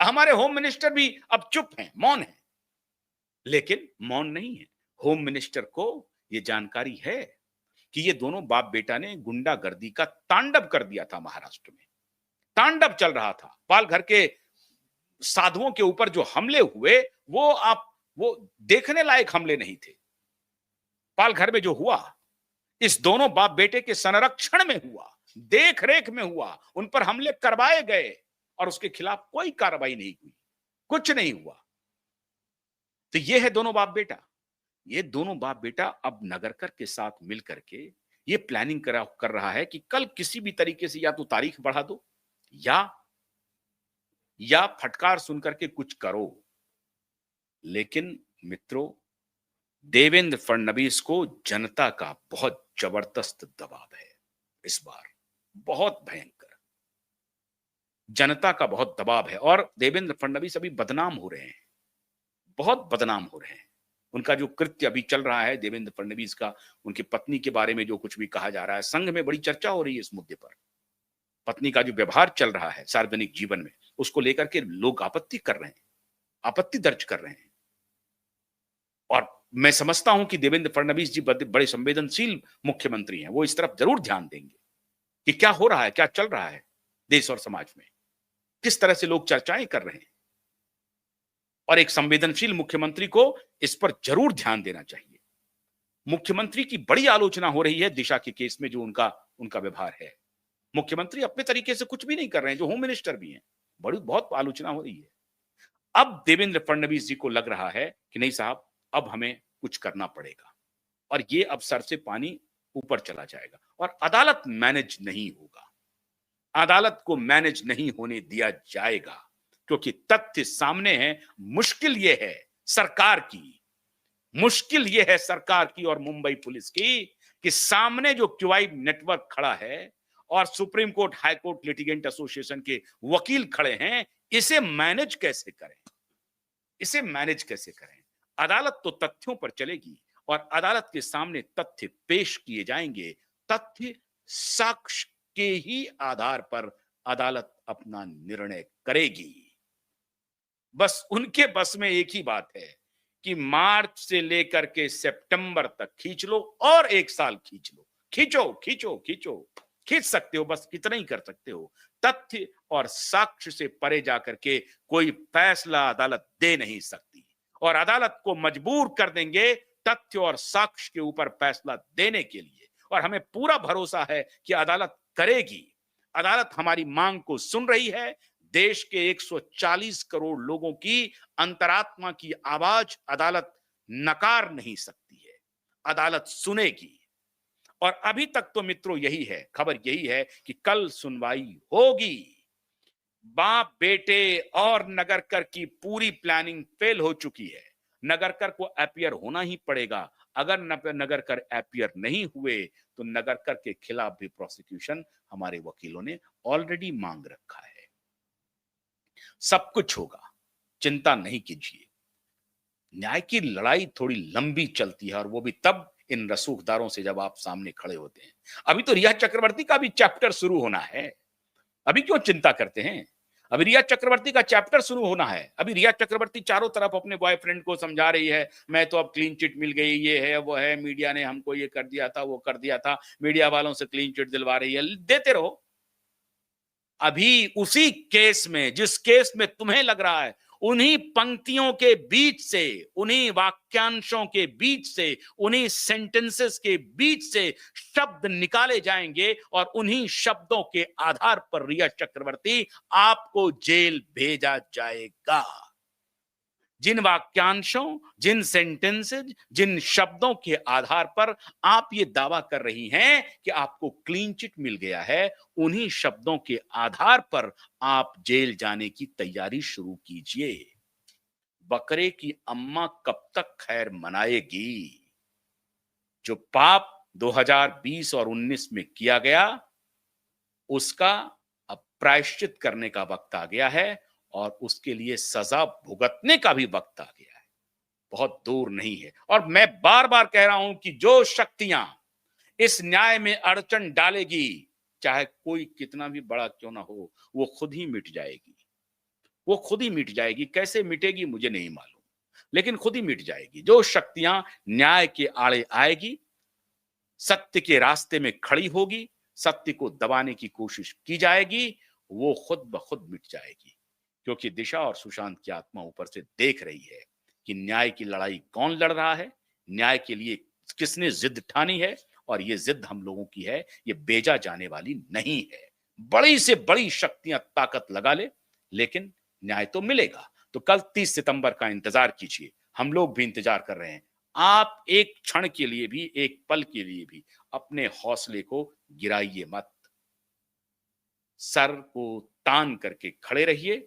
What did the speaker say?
हमारे home minister भी अब चुप हैं, मौन हैं। लेकिन मौन नहीं है, होम मिनिस्टर को यह जानकारी है कि ये दोनों बाप बेटा ने गुंडागर्दी का तांडव कर दिया था महाराष्ट्र में। तांडव चल रहा था। पालघर के साधुओं के ऊपर जो हमले हुए, वो देखने लायक हमले नहीं थे। पालघर में जो हुआ, इस दोनों बाप बेटे के संरक्षण में हुआ, देख रेख में हुआ, उन पर हमले करवाए गए और उसके खिलाफ कोई कार्रवाई नहीं हुई, कुछ नहीं हुआ। तो ये है दोनों बाप बेटा। ये दोनों बाप बेटा अब नगरकर के साथ मिलकर के ये प्लानिंग कर रहा है कि कल किसी भी तरीके से या तो तारीख बढ़ा दो या फटकार सुनकर के कुछ करो। लेकिन मित्रों, देवेंद्र फडणवीस को जनता का बहुत जबरदस्त दबाव है। इस बार बहुत भयंकर जनता का बहुत दबाव है और देवेंद्र फडणवीस अभी बदनाम हो रहे हैं, बहुत बदनाम हो रहे हैं। उनका जो कृत्य अभी चल रहा है देवेंद्र फडणवीस का, उनकी पत्नी के बारे में जो कुछ भी कहा जा रहा है, संघ में बड़ी चर्चा हो रही है इस मुद्दे पर। पत्नी का जो व्यवहार चल रहा है सार्वजनिक जीवन में, उसको लेकर के लोग आपत्ति कर रहे हैं, आपत्ति दर्ज कर रहे हैं। और मैं समझता हूं कि देवेंद्र फडणवीस जी बड़े संवेदनशील मुख्यमंत्री हैं, वो इस तरफ जरूर ध्यान देंगे कि क्या हो रहा है, क्या चल रहा है देश और समाज में, किस तरह से लोग चर्चाएं कर रहे हैं। और एक संवेदनशील मुख्यमंत्री को इस पर जरूर ध्यान देना चाहिए। मुख्यमंत्री की बड़ी आलोचना हो रही है दिशा के केस में, जो उनका व्यवहार है। मुख्यमंत्री अपने तरीके से कुछ भी नहीं कर रहे हैं, जो होम मिनिस्टर भी हैं, बहुत आलोचना हो रही है। अब देवेंद्र फडणवीस जी को लग रहा है कि नहीं साहब, अब हमें कुछ करना पड़ेगा और ये अब सर से पानी ऊपर चला जाएगा और अदालत मैनेज नहीं होगा, अदालत को मैनेज नहीं होने दिया जाएगा, क्योंकि तथ्य सामने है। मुश्किल ये है सरकार की, मुश्किल ये है सरकार की और मुंबई पुलिस की कि सामने जो क्यूआई नेटवर्क खड़ा है और supreme court high court litigant association के वकील खड़े हैं, इसे मैनेज कैसे करें, इसे मैनेज कैसे करें। अदालत तो तथ्यों पर चलेगी और अदालत के सामने तथ्य पेश किए जाएंगे, तथ्य साक्ष्य के ही आधार पर अदालत अपना निर्णय करेगी। बस उनके बस में एक ही बात है कि मार्च से लेकर के सितंबर तक खींच लो और एक साल खींच लो, खींचो खींचो खींचो, खींच सकते हो, बस इतना ही कर सकते हो। तथ्य और साक्ष्य से परे जाकर के कोई फैसला अदालत दे नहीं सकती और अदालत को मजबूर कर देंगे तथ्य और साक्ष्य के ऊपर फैसला देने के लिए। और हमें पूरा भरोसा है कि अदालत करेगी। अदालत हमारी मांग को सुन रही है। देश के 140 करोड़ लोगों की अंतरात्मा की आवाज अदालत नकार नहीं सकती है, अदालत सुनेगी। और अभी तक तो मित्रों यही है, खबर यही है कि कल सुनवाई होगी। बाप बेटे और नगरकर की पूरी प्लानिंग फेल हो चुकी है। नगरकर को अपीयर होना ही पड़ेगा। अगर नगरकर अपीयर नहीं हुए तो नगरकर के खिलाफ भी प्रोसिक्यूशन हमारे वकीलों ने ऑलरेडी मांग रखा है। सब कुछ होगा, चिंता नहीं कीजिए। न्याय की लड़ाई थोड़ी लंबी चलती है और वो भी तब इन रसूखदारों से जब आप सामने खड़े होते हैं। अभी तो रिया चक्रवर्ती का भी चैप्टर शुरू होना है, अभी क्यों चिंता करते हैं? अभी रिया चक्रवर्ती का चैप्टर शुरू होना है। अभी रिया चक्रवर्ती चारों तरफ अपने बॉयफ्रेंड को समझा रही है, मैं तो अब क्लीन चिट मिल गई, ये है वो है, मीडिया ने हमको ये कर दिया था, वो कर दिया था, मीडिया वालों से क्लीन चिट दिलवा रही है। देते रहो। अभी उसी केस में, जिस केस में तुम्हें लग रहा है, उन्हीं पंक्तियों के बीच से, उन्हीं वाक्यांशों के बीच से, उन्हीं सेंटेंसेस के बीच से शब्द निकाले जाएंगे और उन्हीं शब्दों के आधार पर रिया चक्रवर्ती आपको जेल भेजा जाएगा। जिन वाक्यांशों, जिन सेंटेंसेज, जिन शब्दों के आधार पर आप ये दावा कर रही हैं कि आपको क्लीन चिट मिल गया है, उन्हीं शब्दों के आधार पर आप जेल जाने की तैयारी शुरू कीजिए। बकरे की अम्मा कब तक खैर मनाएगी? जो पाप 2020 और 19 में किया गया, उसका अब प्रायश्चित करने का वक्त आ गया है और उसके लिए सजा भुगतने का भी वक्त आ गया है, बहुत दूर नहीं है। और मैं बार बार कह रहा हूं कि जो शक्तियां इस न्याय में अड़चन डालेगी, चाहे कोई कितना भी बड़ा क्यों ना हो, वो खुद ही मिट जाएगी। वो खुद ही मिट जाएगी। कैसे मिटेगी मुझे नहीं मालूम, लेकिन खुद ही मिट जाएगी। जो शक्तियां न्याय के आड़े आएगी, सत्य के रास्ते में खड़ी होगी, सत्य को दबाने की कोशिश की जाएगी, वो खुद ब खुद मिट जाएगी। क्योंकि दिशा और सुशांत की आत्मा ऊपर से देख रही है कि न्याय की लड़ाई कौन लड़ रहा है, न्याय के लिए किसने जिद ठानी है, और ये जिद हम लोगों की है, ये बेजा जाने वाली नहीं है। बड़ी से बड़ी शक्तियां ताकत लगा ले, लेकिन न्याय तो मिलेगा। तो कल 30 सितंबर का इंतजार कीजिए, हम लोग भी इंतजार कर रहे हैं। आप एक क्षण के लिए भी, एक पल के लिए भी अपने हौसले को गिराइए मत। सर को तान करके खड़े रहिए